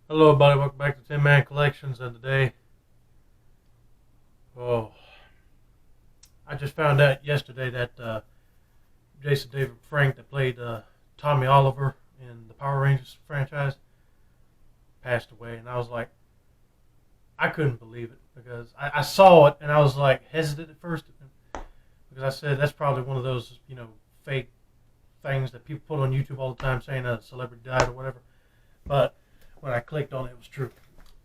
Hello, everybody. Welcome back to 10 Man Collections. And today, oh, I just found out yesterday that Jason David Frank, that played Tommy Oliver in the Power Rangers franchise, passed away. And I was like, I couldn't believe it because I saw it and I was like hesitant at first because I said that's probably one of those, fake things that people put on YouTube all the time saying a celebrity died or whatever. But when I clicked on it, it was true.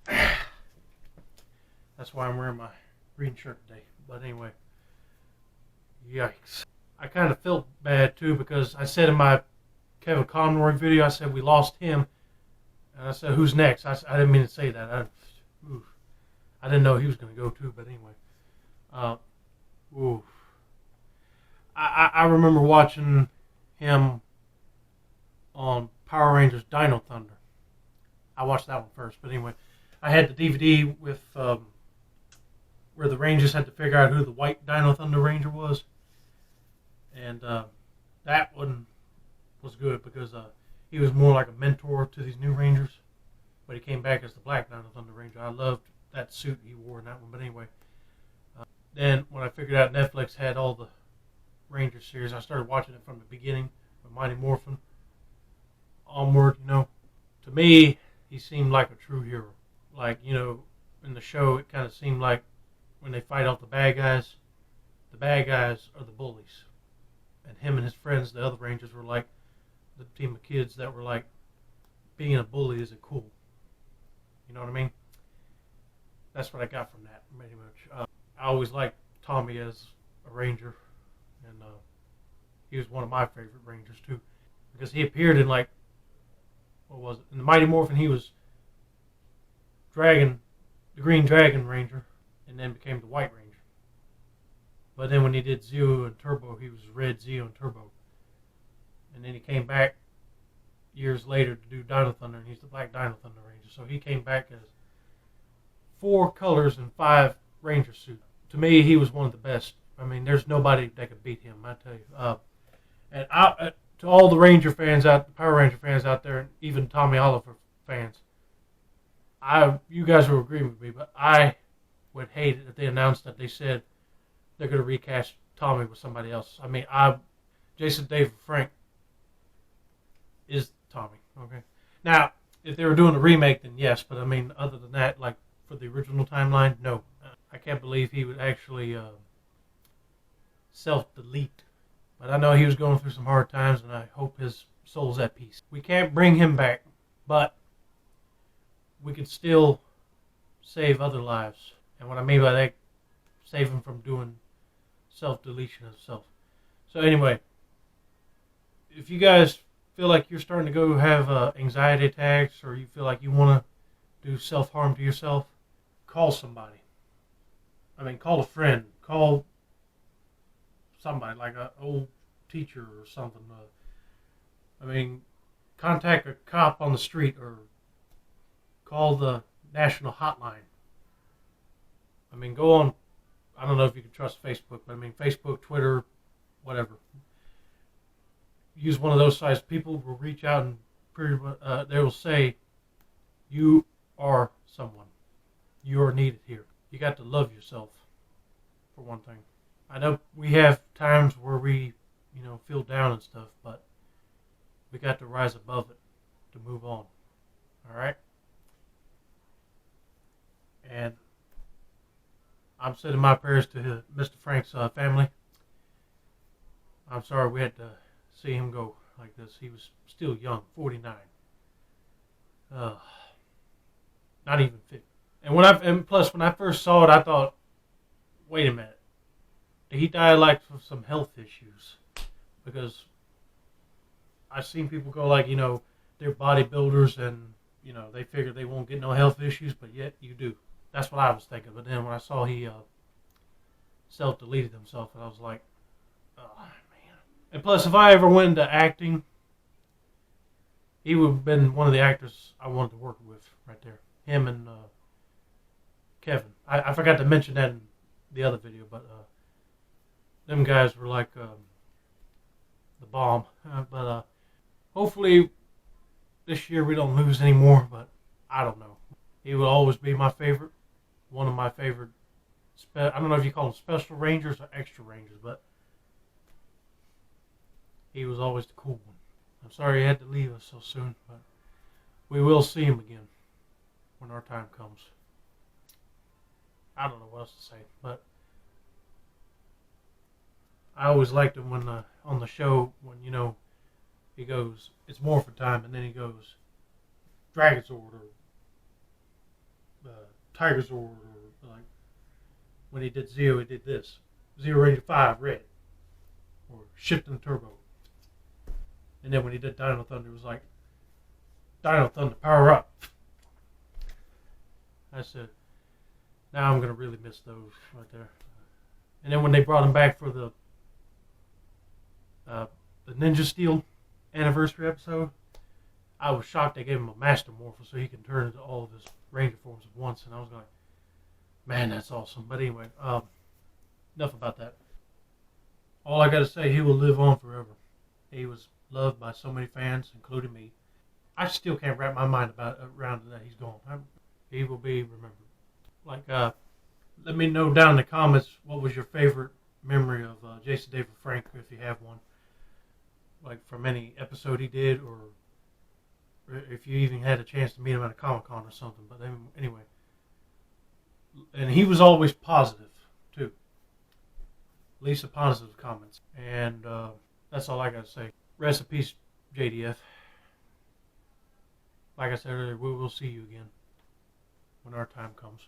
That's why I'm wearing my green shirt today. But anyway, yikes. I kind of felt bad too because I said in my Kevin Conroy video, I said we lost him. And I said, who's next? I didn't mean to say that. I didn't know he was going to go too, but anyway. Uh, ooh. I remember watching him on Power Rangers Dino Thunder. I watched that one first, but anyway. I had the DVD with where the Rangers had to figure out who the white Dino Thunder Ranger was. And that one was good because he was more like a mentor to these new Rangers. But he came back as the black Dino Thunder Ranger. I loved that suit he wore in that one. But anyway, then when I figured out Netflix had all the Ranger series, I started watching it from the beginning with Mighty Morphin onward. To me, he seemed like a true hero. Like, in the show, it kind of seemed like when they fight off the bad guys are the bullies. And him and his friends, the other Rangers, were like the team of kids that were like, being a bully isn't cool. You know what I mean? That's what I got from that, pretty much. I always liked Tommy as a Ranger. And he was one of my favorite Rangers, too. Because he appeared in, like, what was it? In the Mighty Morphin, he was the Green Dragon Ranger, and then became the White Ranger. But then when he did Zeo and Turbo, he was Red, Zeo, and Turbo. And then he came back years later to do Dino Thunder, and he's the Black Dino Thunder Ranger. So he came back as 4 colors and 5 Ranger suits. To me, he was one of the best. I mean, there's nobody that could beat him, I tell you. And to all the Power Ranger fans out there, and even Tommy Oliver fans, you guys will agree with me, but I would hate it if they announced that they said they're going to recast Tommy with somebody else. I mean, Jason David Frank is Tommy. Okay. Now, if they were doing a remake, then yes. But I mean, other than that, like for the original timeline, no. I can't believe he would actually self-delete. But I know he was going through some hard times, and I hope his soul's at peace. We can't bring him back, but we could still save other lives. And what I mean by that, save him from doing self-deletion of self. So anyway, if you guys feel like you're starting to go have anxiety attacks, or you feel like you want to do self-harm to yourself, call somebody. I mean, call a friend. Call somebody, like an old teacher or something. Contact a cop on the street or call the national hotline. I mean, go on, I don't know if you can trust Facebook, but I mean, Facebook, Twitter, whatever. Use one of those sites. People will reach out and they will say, you are someone. You are needed here. You got to love yourself, for one thing. I know we have times where we, feel down and stuff, but we got to rise above it to move on. All right? And I'm sending my prayers to Mr. Frank's family. I'm sorry we had to see him go like this. He was still young, 49. Not even 50. And plus, when I first saw it, I thought, wait a minute. Did he die like from some health issues? Because I've seen people go like, they're bodybuilders and, they figure they won't get no health issues, but yet you do. That's what I was thinking. But then when I saw he self-deleted himself, I was like, oh, man. And plus, if I ever went into acting, he would have been one of the actors I wanted to work with right there. Him and Kevin. I forgot to mention that in the other video, but them guys were like the bomb. But hopefully this year we don't lose anymore, but I don't know. He will always be my favorite. One of my favorite. I don't know if you call them special rangers or extra rangers, but he was always the cool one. I'm sorry he had to leave us so soon, but we will see him again when our time comes. I don't know what else to say, but I always liked him when on the show when he goes, it's Morphin time, and then he goes, Dragozord or Tigerzord, or like when he did Zeo, he did this, Zero Ranger 5 Red, or Shifting Turbo, and then when he did Dino Thunder, it was like Dino Thunder Power Up. I said, now I'm gonna really miss those right there. And then when they brought him back for the Ninja Steel anniversary episode, I was shocked they gave him a Master Morphle so he can turn into all of his Ranger forms at once, and I was like, man, that's awesome. But anyway, enough about that. All I gotta say, he will live on forever. He was loved by so many fans, including me. I still can't wrap my mind around that he's gone. He will be remembered. Like, let me know down in the comments what was your favorite memory of Jason David Frank, if you have one. Like from any episode he did, or if you even had a chance to meet him at a Comic-Con or something. But anyway, and he was always positive too. At least the positive comments. And that's all I gotta say. Rest in peace, JDF. Like I said earlier, we will see you again when our time comes.